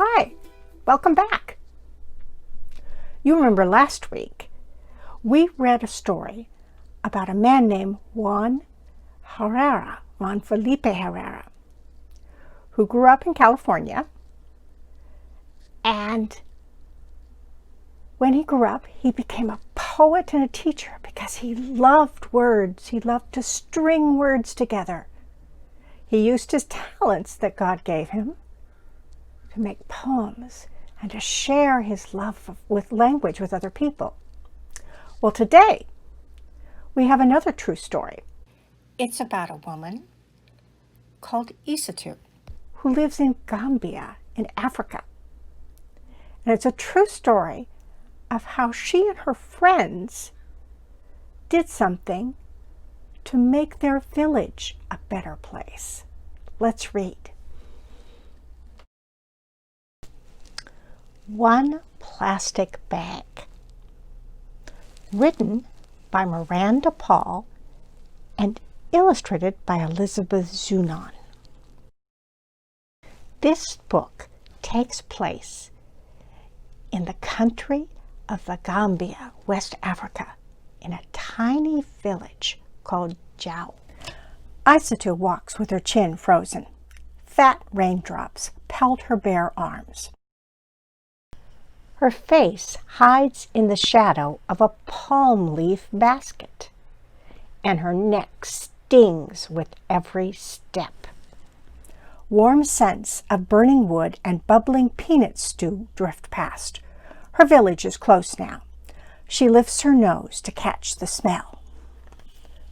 Hi, welcome back. You remember last week we read a story about a man named Juan Felipe Herrera, who grew up in California, and when he grew up, he became a poet and a teacher because he loved words. He loved to string words together. He used his talents that God gave him to make poems and to share his love with language with other people. Well, today we have another true story. It's about a woman called Isatu who lives in Gambia in Africa. And it's a true story of how she and her friends did something to make their village a better place. Let's read. One plastic bag. Written by Miranda Paul and illustrated by Elizabeth Zunon. This book takes place in the country of the Gambia, West Africa, in a tiny village called Jau. Isatu walks with her chin frozen. Fat raindrops pelt her bare arms. Her face hides in the shadow of a palm leaf basket, and her neck stings with every step. Warm scents of burning wood and bubbling peanut stew drift past. Her village is close now. She lifts her nose to catch the smell.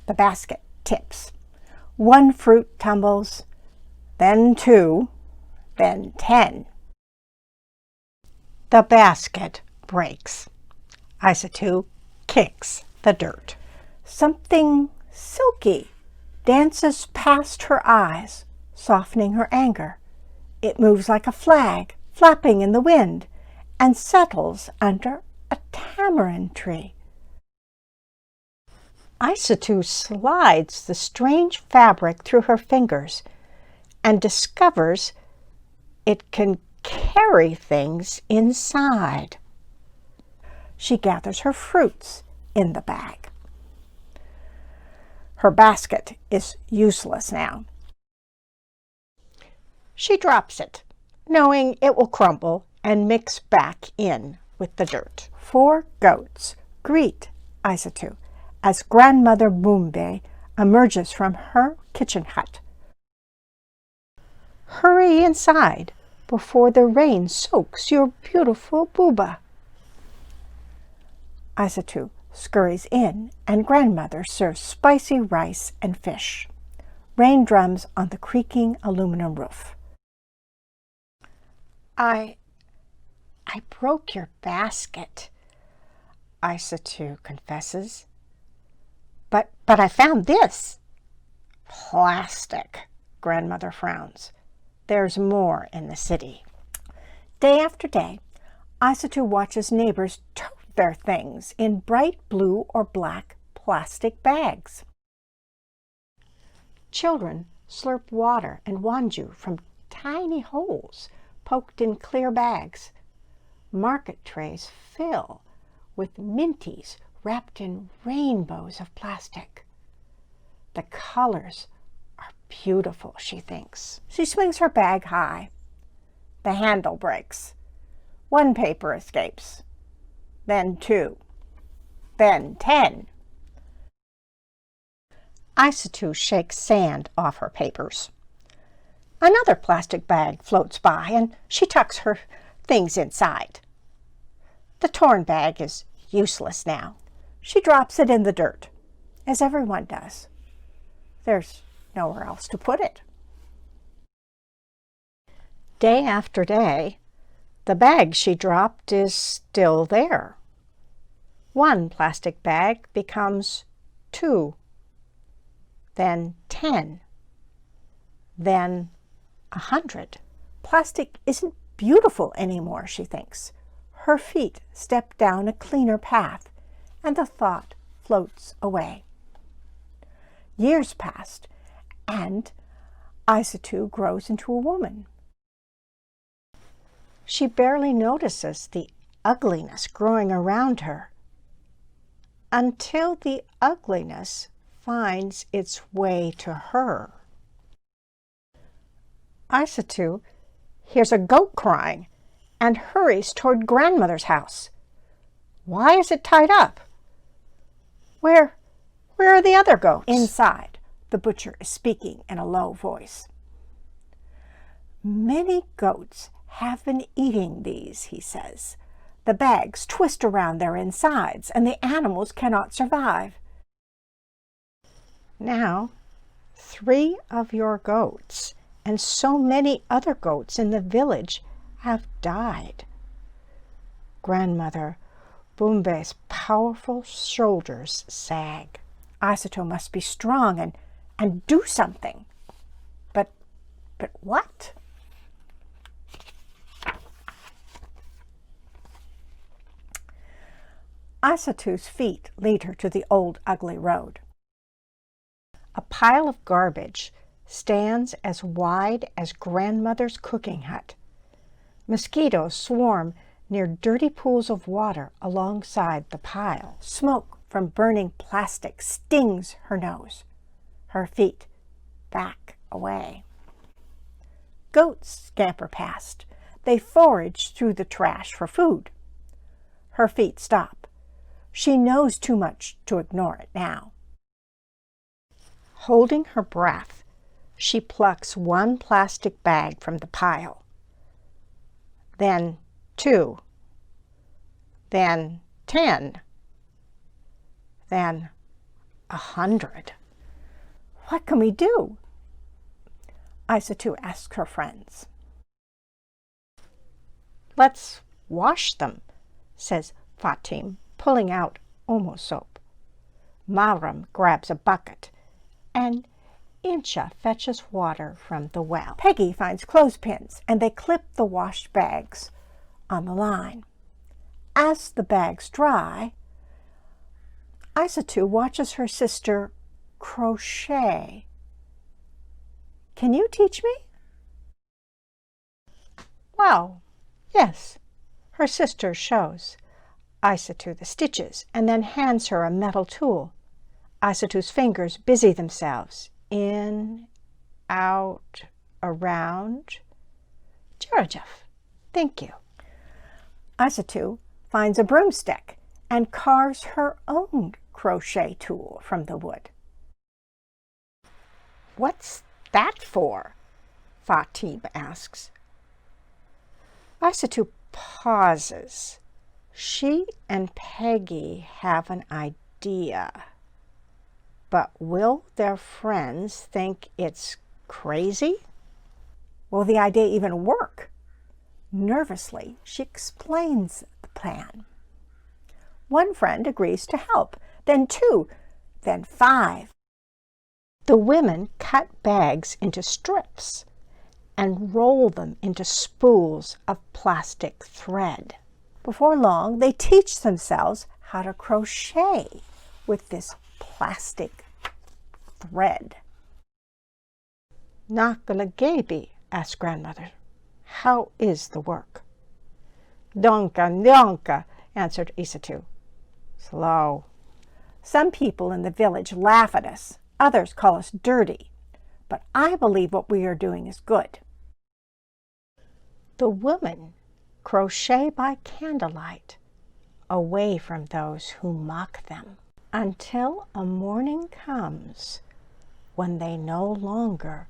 The basket tips. One fruit tumbles, then 2, then 10. The basket breaks. Isatu kicks the dirt. Something silky dances past her eyes, softening her anger. It moves like a flag, flapping in the wind, and settles under a tamarind tree. Isatu slides the strange fabric through her fingers and discovers it can carry things inside. She gathers her fruits in the bag. Her basket is useless now. She drops it, knowing it will crumble and mix back in with the dirt. 4 goats greet Isatu as Grandmother Bumbe emerges from her kitchen hut. Hurry inside before the rain soaks your beautiful booba. Isatu scurries in, and Grandmother serves spicy rice and fish. Rain drums on the creaking aluminum roof. I broke your basket, Isatu confesses. But I found this. Plastic, Grandmother frowns. There's more in the city. Day after day, Isatu watches neighbors tote their things in bright blue or black plastic bags. Children slurp water and wanju from tiny holes poked in clear bags. Market trays fill with minties wrapped in rainbows of plastic. The colors are beautiful, she thinks. She swings her bag high. The handle breaks. 1 paper escapes. Then 2. Then 10. Isatu shakes sand off her papers. Another plastic bag floats by, and she tucks her things inside. The torn bag is useless now. She drops it in the dirt, as everyone does. There's nowhere else to put it. Day after day, the bag she dropped is still there. 1 plastic bag becomes 2, then 10, then 100. Plastic isn't beautiful anymore, she thinks. Her feet step down a cleaner path, and the thought floats away. Years passed, and Isatu grows into a woman. She barely notices the ugliness growing around her until the ugliness finds its way to her. Isatu hears a goat crying and hurries toward grandmother's house. Why is it tied up? Where are the other goats? Inside, the butcher is speaking in a low voice. Many goats have been eating these, he says. The bags twist around their insides and the animals cannot survive. Now, 3 of your goats and so many other goats in the village have died. Grandmother Bumbe's powerful shoulders sag. Isato must be strong and do something. But what? Isatu's feet lead her to the old ugly road. A pile of garbage stands as wide as grandmother's cooking hut. Mosquitoes swarm near dirty pools of water alongside the pile. Smoke from burning plastic stings her nose. Her feet back away. Goats scamper past. They forage through the trash for food. Her feet stop. She knows too much to ignore it now. Holding her breath, she plucks 1 plastic bag from the pile. Then 2. Then 10. Then 100. What can we do? Isatu asks her friends. Let's wash them, says Fatim, pulling out Omo soap. Mahram grabs a bucket, and Incha fetches water from the well. Peggy finds clothespins, and they clip the washed bags on the line. As the bags dry, Isatu watches her sister crochet. Can you teach me? Well, yes. Her sister shows Isatu the stitches and then hands her a metal tool. Isatu's fingers busy themselves. In, out, around. Jarajaf, thank you. Isatu finds a broomstick and carves her own crochet tool from the wood. What's that for? Fatim asks. Isatu pauses. She and Peggy have an idea. But will their friends think it's crazy? Will the idea even work? Nervously, she explains the plan. 1 friend agrees to help, then 2, then 5. The women cut bags into strips and roll them into spools of plastic thread. Before long, they teach themselves how to crochet with this plastic thread. Nakalagabi, asked grandmother. How is the work? Donka, answered Isatu. Slow. Some people in the village laugh at us. Others call us dirty. But I believe what we are doing is good. The women crochet by candlelight, away from those who mock them, until a morning comes when they no longer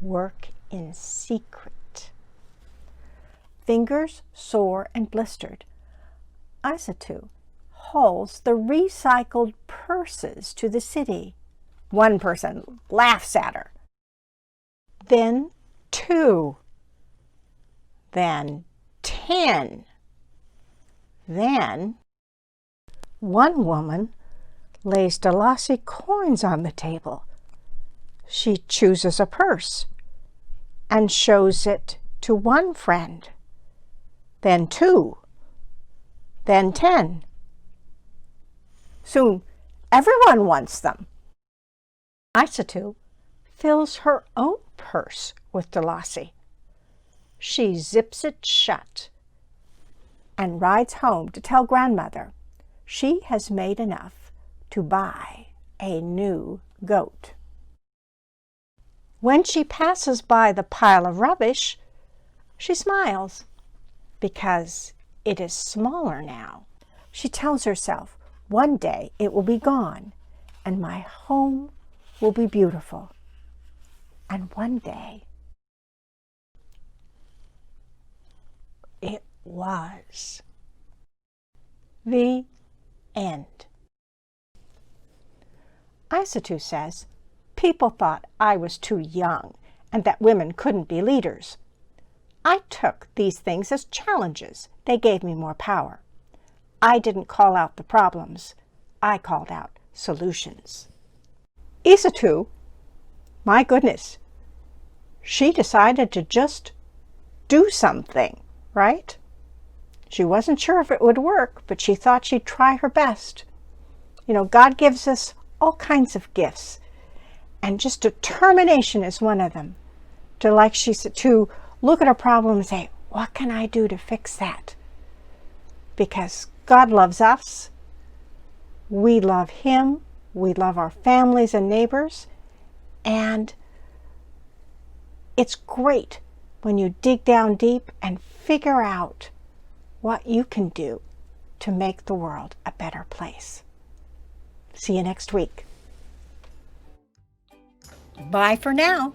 work in secret. Fingers sore and blistered, Isatu hauls the recycled purses to the city. 1 person laughs at her. Then 2. Then 10. Then 1 woman lays Dalasi coins on the table. She chooses a purse and shows it to 1 friend, then 2, then 10. Soon everyone wants them. Isatu fills her own purse with Dalasi. She zips it shut and rides home to tell grandmother she has made enough to buy a new goat. When she passes by the pile of rubbish, she smiles because it is smaller now. She tells herself, one day it will be gone and my home will be beautiful. And one day it was. The end. Isatu says, people thought I was too young and that women couldn't be leaders. I took these things as challenges. They gave me more power. I didn't call out the problems. I called out solutions. Isatu, my goodness, she decided to just do something, right? She wasn't sure if it would work, but she thought she'd try her best. You know, God gives us all kinds of gifts, and just determination is one of them. To look at a problem and say, what can I do to fix that? Because God loves us, we love Him, we love our families and neighbors, and it's great when you dig down deep and figure out what you can do to make the world a better place. See you next week. Bye for now.